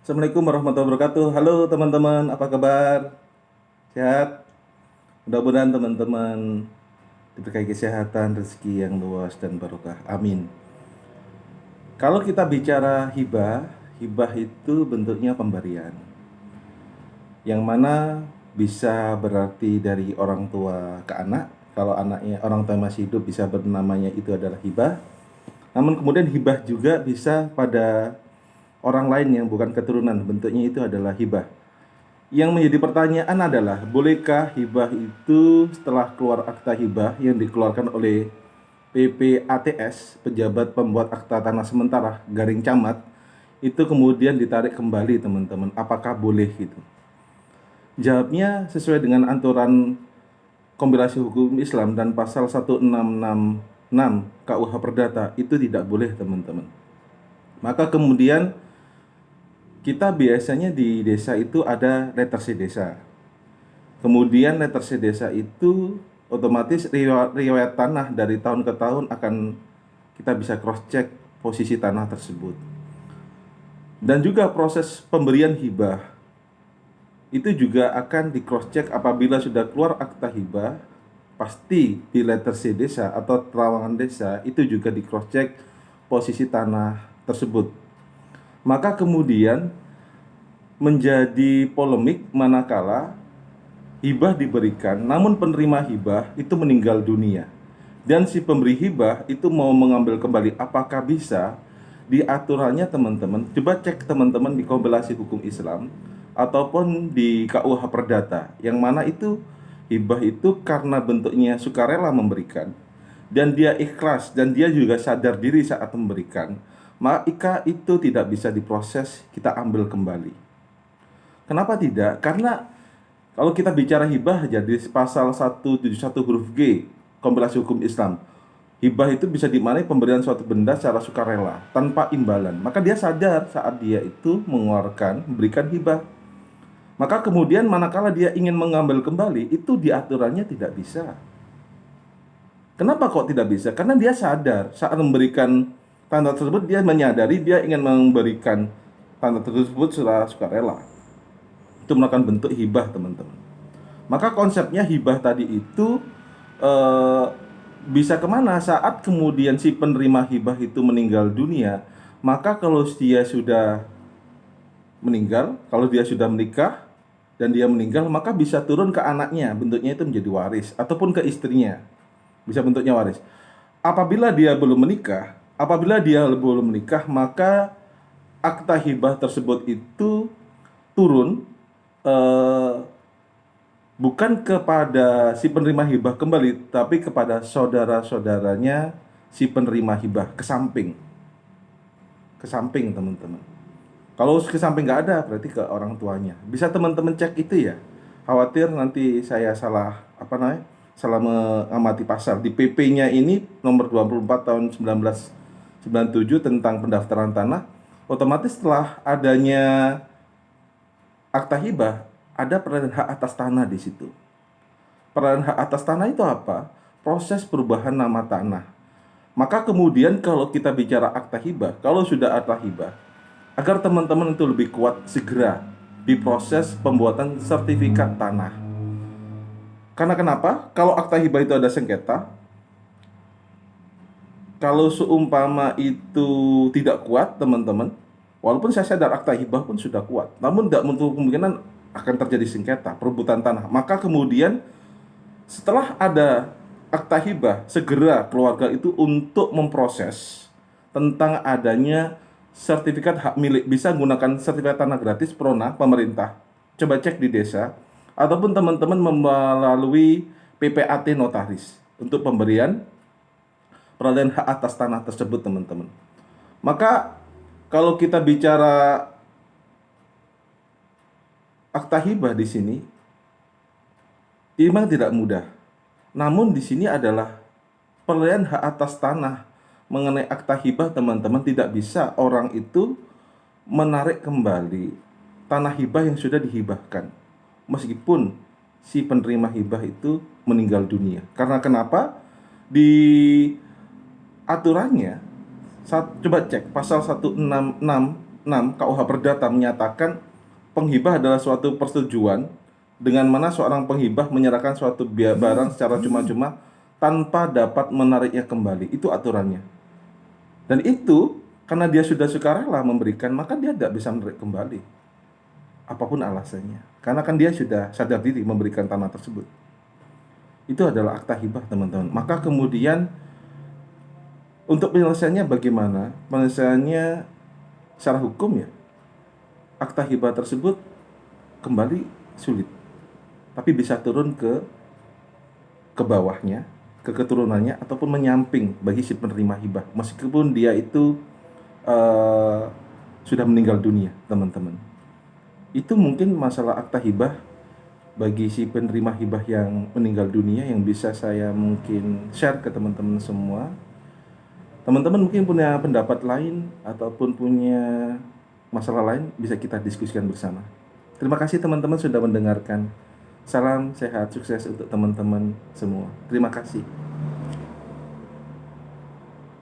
Assalamualaikum warahmatullahi wabarakatuh. Halo teman-teman, apa kabar? Sehat? Mudah-mudahan teman-teman diberikan kesehatan, rezeki yang luas dan barokah. Amin. Kalau kita bicara hibah, hibah itu bentuknya pemberian. Yang mana bisa berarti dari orang tua ke anak. Kalau anaknya orang tua masih hidup bisa bernamanya itu adalah hibah. Namun kemudian hibah juga bisa pada orang lain yang bukan keturunan, bentuknya itu adalah hibah. Yang menjadi pertanyaan adalah, bolehkah hibah itu setelah keluar akta hibah yang dikeluarkan oleh PPATS, Pejabat Pembuat Akta Tanah Sementara, Garing Camat, itu kemudian ditarik kembali teman-teman. Apakah boleh gitu? Jawabnya sesuai dengan aturan Kompilasi Hukum Islam dan pasal 1666 KUH Perdata itu tidak boleh teman-teman. Maka kemudian kita biasanya di desa itu ada lettersi desa. Kemudian lettersi desa itu otomatis riwayat tanah dari tahun ke tahun akan kita bisa cross check posisi tanah tersebut. Dan juga proses pemberian hibah itu juga akan di cross check apabila sudah keluar akta hibah, pasti di lettersi desa atau terawangan desa itu juga di cross check posisi tanah tersebut. Maka kemudian menjadi polemik manakala hibah diberikan, namun penerima hibah itu meninggal dunia. Dan si pemberi hibah itu mau mengambil kembali, apakah bisa? Di aturannya teman-teman, coba cek teman-teman di Kompilasi Hukum Islam ataupun di KUH Perdata, yang mana itu hibah itu karena bentuknya sukarela memberikan dan dia ikhlas dan dia juga sadar diri saat memberikan, maka itu tidak bisa diproses, kita ambil kembali. Kenapa tidak? Karena kalau kita bicara hibah jadi pasal 171 huruf G Kompilasi Hukum Islam, hibah itu bisa dimaknai pemberian suatu benda secara sukarela tanpa imbalan. Maka dia sadar saat dia itu mengeluarkan, memberikan hibah. Maka kemudian manakala dia ingin mengambil kembali, itu diaturannya tidak bisa. Kenapa kok tidak bisa? Karena dia sadar saat memberikan tanda tersebut, dia menyadari dia ingin memberikan tanda tersebut secara sukarela. Itu merupakan bentuk hibah teman-teman. Maka konsepnya hibah tadi itu eh, bisa kemana saat kemudian si penerima hibah itu meninggal dunia. Maka kalau dia sudah meninggal, kalau dia sudah menikah dan dia meninggal, maka bisa turun ke anaknya, bentuknya itu menjadi waris, ataupun ke istrinya, bisa bentuknya waris. Apabila dia belum menikah, maka akta hibah tersebut itu turun, eh, bukan kepada si penerima hibah kembali, tapi kepada saudara-saudaranya si penerima hibah, ke samping teman-teman. Kalau ke samping nggak ada, berarti ke orang tuanya. Bisa teman-teman cek itu ya. Khawatir nanti saya salah salah mengamati pasal. Di PP-nya ini nomor 24 tahun 1997 tentang pendaftaran tanah, otomatis setelah adanya akta hibah ada peralihan hak atas tanah di situ. Peralihan hak atas tanah itu apa? Proses perubahan nama tanah. Maka kemudian kalau kita bicara akta hibah, kalau sudah akta hibah, agar teman-teman itu lebih kuat, segera diproses pembuatan sertifikat tanah. Karena kenapa? Kalau akta hibah itu ada sengketa, kalau seumpama itu tidak kuat teman-teman, walaupun saya sadar akta hibah pun sudah kuat, namun tidak menutup kemungkinan akan terjadi sengketa, perebutan tanah. Maka kemudian setelah ada akta hibah, segera keluarga itu untuk memproses tentang adanya sertifikat hak milik. Bisa menggunakan sertifikat tanah gratis Prona pemerintah. Coba cek di desa ataupun teman-teman melalui PPAT notaris untuk pemberian peralihan hak atas tanah tersebut teman-teman. Maka kalau kita bicara akta hibah di sini memang tidak mudah. Namun di sini adalah peralihan hak atas tanah. Mengenai akta hibah teman-teman, tidak bisa orang itu menarik kembali tanah hibah yang sudah dihibahkan meskipun si penerima hibah itu meninggal dunia. Karena kenapa? Di aturannya, coba cek pasal 166 6 KUH Perdata menyatakan penghibah adalah suatu persetujuan dengan mana seorang penghibah menyerahkan suatu barang secara cuma-cuma tanpa dapat menariknya kembali. Itu aturannya. Dan itu karena dia sudah sukarela memberikan, maka dia tidak bisa menarik kembali. Apapun alasannya. Karena kan dia sudah sadar diri memberikan tanah tersebut. Itu adalah akta hibah, teman-teman. Maka kemudian untuk penyelesaiannya bagaimana? Penyelesaiannya secara hukum ya, akta hibah tersebut kembali sulit. Tapi bisa turun ke bawahnya, ke keturunannya, ataupun menyamping bagi si penerima hibah. Meskipun dia itu sudah meninggal dunia, teman-teman. Itu mungkin masalah akta hibah bagi si penerima hibah yang meninggal dunia yang bisa saya mungkin share ke teman-teman semua. Teman-teman mungkin punya pendapat lain ataupun punya masalah lain, bisa kita diskusikan bersama. Terima kasih teman-teman sudah mendengarkan. Salam sehat, sukses untuk teman-teman semua. Terima kasih.